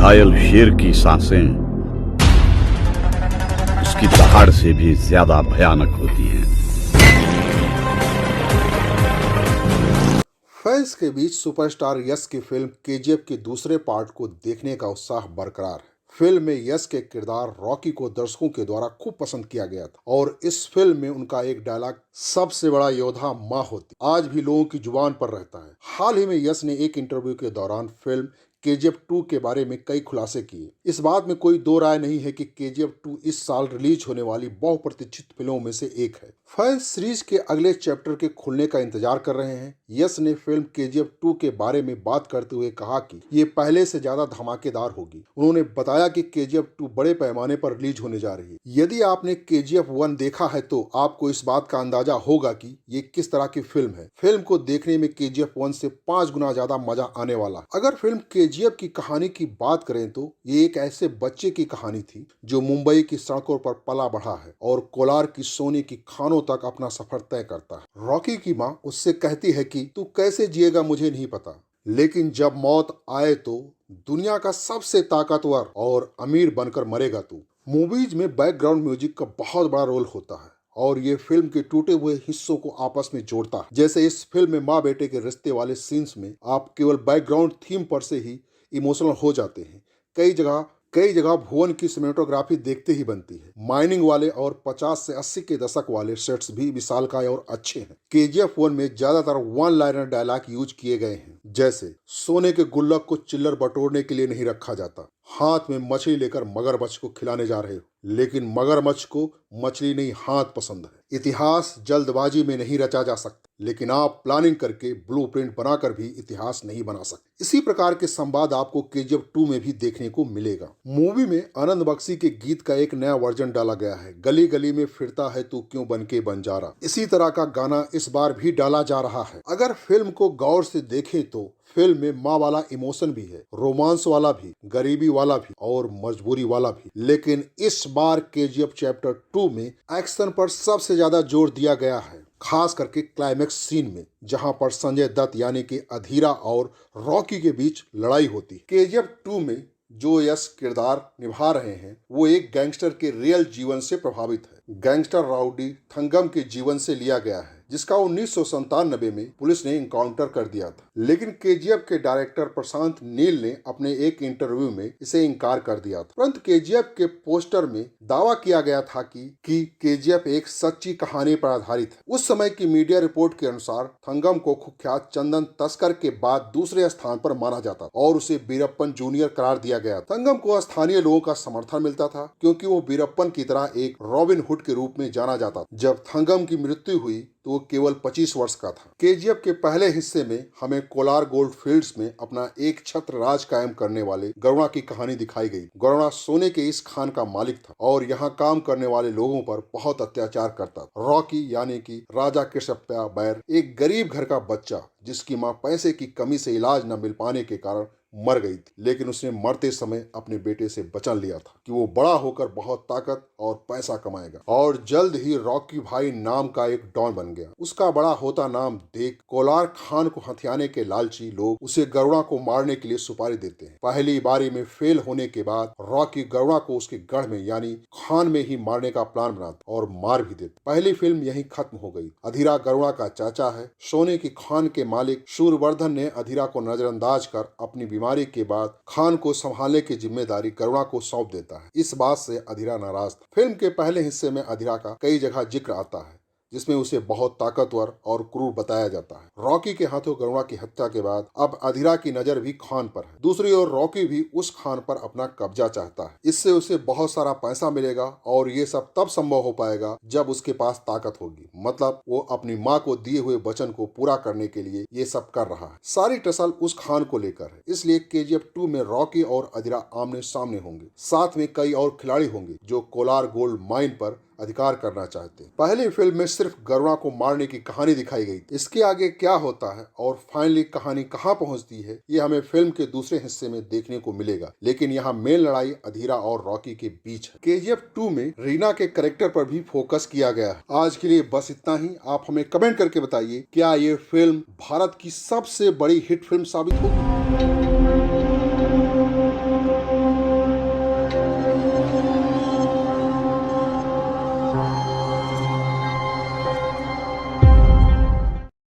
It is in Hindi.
घायल शेर की सांसें उसकी दहाड़ से भी ज्यादा भयानक होती हैं। फैंस के बीच सुपरस्टार यश की फिल्म केजीएफ के दूसरे पार्ट को देखने का उत्साह बरकरार है। फिल्म में यश के किरदार रॉकी को दर्शकों के द्वारा खूब पसंद किया गया था और इस फिल्म में उनका एक डायलॉग सबसे बड़ा योद्धा माँ होती आज भी लोगों की जुबान पर रहता है। हाल ही में यश ने एक इंटरव्यू के दौरान फिल्म केजीएफ 2 के बारे में कई खुलासे किए। इस बात में कोई दो राय नहीं है कि केजीएफ 2 इस साल रिलीज होने वाली बहुप्रतीक्षित फिल्मों में से एक है। फैंस सीरीज के अगले चैप्टर के खुलने का इंतजार कर रहे हैं। यश ने फिल्म केजीएफ 2 के बारे में बात करते हुए कहा कि ये पहले से ज्यादा धमाकेदार होगी। उन्होंने बताया कि केजीएफ 2 बड़े पैमाने पर रिलीज होने जा रही है। यदि आपने केजीएफ 1 देखा है तो आपको इस बात का अंदाजा होगा कि ये किस तरह की फिल्म है। फिल्म को देखने में केजीएफ 1 से 5 गुना ज्यादा मजा आने वाला है। अगर फिल्म केजीएफ की कहानी की बात करें तो ये एक ऐसे बच्चे की कहानी थी जो मुंबई की सड़कों पर पला बढ़ा है और कोलार की सोने की खानों तक अपना सफर तय करता है। रॉकी की माँ उससे कहती है कि तू कैसे जिएगा मुझे नहीं पता, लेकिन जब मौत आए तो दुनिया का सबसे ताकतवर और अमीर बनकर मरेगा तू। मूवीज में बैकग्राउंड म्यूजिक का बहुत बड़ा रोल होता है और ये फिल्म के टूटे हुए हिस्सों को आपस में जोड़ता है। जैसे इस फिल्म में माँ बेटे के रिश्ते वाले सीन्स में आप केवल बैकग्राउंड थीम पर से ही इमोशनल हो जाते हैं। कई जगह भुवन की सिनेमेटोग्राफी देखते ही बनती है। माइनिंग वाले और 50 से 80 के दशक वाले सेट्स भी विशालकाय और अच्छे हैं। केजीएफ 1 में ज्यादातर वन लाइनर डायलॉग यूज किए गए हैं, जैसे सोने के गुल्लक को चिल्लर बटोरने के लिए नहीं रखा जाता, हाथ में मछली लेकर मगरमच्छ को खिलाने जा रहे हो, लेकिन मगरमच्छ को मछली नहीं हाथ पसंद है। इतिहास जल्दबाजी में नहीं रचा जा सकता, लेकिन आप प्लानिंग करके ब्लूप्रिंट बनाकर भी इतिहास नहीं बना सकते। इसी प्रकार के संवाद आपको केजीएफ 2 में भी देखने को मिलेगा। मूवी में आनंद बख्शी के गीत का एक नया वर्जन डाला गया है, गली गली में फिरता है तू क्यों बन के बंजारा। इसी तरह का गाना इस बार भी डाला जा रहा है। अगर फिल्म को गौर से देखें तो फिल्म में माँ वाला इमोशन भी है, रोमांस वाला भी, गरीबी वाला भी और मजबूरी वाला भी। लेकिन इस बार केजीएफ चैप्टर 2 में एक्शन पर सबसे ज्यादा जोर दिया गया है, खास करके क्लाइमेक्स सीन में, जहां पर संजय दत्त यानी कि अधीरा और रॉकी के बीच लड़ाई होती है। केजीएफ 2 में जो यश किरदार निभा रहे हैं वो एक गैंगस्टर के रियल जीवन से प्रभावित है। गैंगस्टर राउडी थंगम के जीवन से लिया गया है, जिसका 1997 में पुलिस ने इनकाउंटर कर दिया था। लेकिन केजीएफ के डायरेक्टर प्रशांत नील ने अपने एक इंटरव्यू में इसे इनकार कर दिया था। परंतु केजीएफ के पोस्टर में दावा किया गया था कि केजीएफ एक सच्ची कहानी पर आधारित है। उस समय की मीडिया रिपोर्ट के अनुसार थंगम को कुख्यात चंदन तस्कर के बाद दूसरे स्थान पर माना जाता और उसे वीरप्पन जूनियर करार दिया गया। थंगम को स्थानीय लोगों का समर्थन मिलता था क्योंकि वो वीरप्पन की तरह एक रॉबिन हुड के रूप में जाना जाता। जब थंगम की मृत्यु हुई तो वो केवल 25 वर्ष का था। केजीएफ के पहले हिस्से में हमें कोलार गोल्ड फील्ड्स में अपना एक छत्र राज कायम करने वाले गरुणा की कहानी दिखाई गई। गरुणा सोने के इस खान का मालिक था और यहाँ काम करने वाले लोगों पर बहुत अत्याचार करता था। रॉकी यानी कि राजा कृष्णप्पा बैर एक गरीब घर का बच्चा जिसकी माँ पैसे की कमी से इलाज न मिल पाने के कारण मर गई थी, लेकिन उसने मरते समय अपने बेटे से वचन लिया था कि वो बड़ा होकर बहुत ताकत और पैसा कमाएगा और जल्द ही रॉकी भाई नाम का एक डॉन बन गया। उसका बड़ा होता नाम देख कोलार खान को हथियाने के लालची लोग उसे गरुणा को मारने के लिए सुपारी देते हैं। पहली बारी में फेल होने के बाद रॉकी गरुणा को उसके गढ़ में यानी खान में ही मारने का प्लान बनाता और मार भी देता। पहली फिल्म यहीं खत्म हो गई। अधीरा गरुणा का चाचा है। सोने की खान के मालिक सूरवर्धन ने अधीरा को नजरअंदाज कर अपनी बीमारी के बाद खान को संभालने की जिम्मेदारी गरुणा को सौंप देता है। इस बात से अधीरा नाराज था। फिल्म के पहले हिस्से में अधीरा का कई जगह जिक्र आता है जिसमें उसे बहुत ताकतवर और क्रूर बताया जाता है। रॉकी के हाथों गरुणा की हत्या के बाद अब अधीरा की नजर भी खान पर है। दूसरी ओर रॉकी भी उस खान पर अपना कब्जा चाहता है। इससे उसे बहुत सारा पैसा मिलेगा और ये सब तब संभव हो पाएगा जब उसके पास ताकत होगी। मतलब वो अपनी माँ को दिए हुए वचन को पूरा करने के लिए ये सब कर रहा है। सारी टसल उस खान को लेकर है, इसलिए केजीएफ 2 में रॉकी और अधीरा आमने सामने होंगे। साथ में कई और खिलाड़ी होंगे जो कोलार गोल्ड माइन पर अधिकार करना चाहते हैं। पहली फिल्म में सिर्फ गरुणा को मारने की कहानी दिखाई गई। इसके आगे क्या होता है और फाइनली कहानी कहां पहुंचती है ये हमें फिल्म के दूसरे हिस्से में देखने को मिलेगा। लेकिन यहाँ मेन लड़ाई अधीरा और रॉकी के बीच है। केजीएफ 2 में रीना के कैरेक्टर पर भी फोकस किया गया है। आज के लिए बस इतना ही। आप हमें कमेंट करके बताइए क्या ये फिल्म भारत की सबसे बड़ी हिट फिल्म साबित होगी।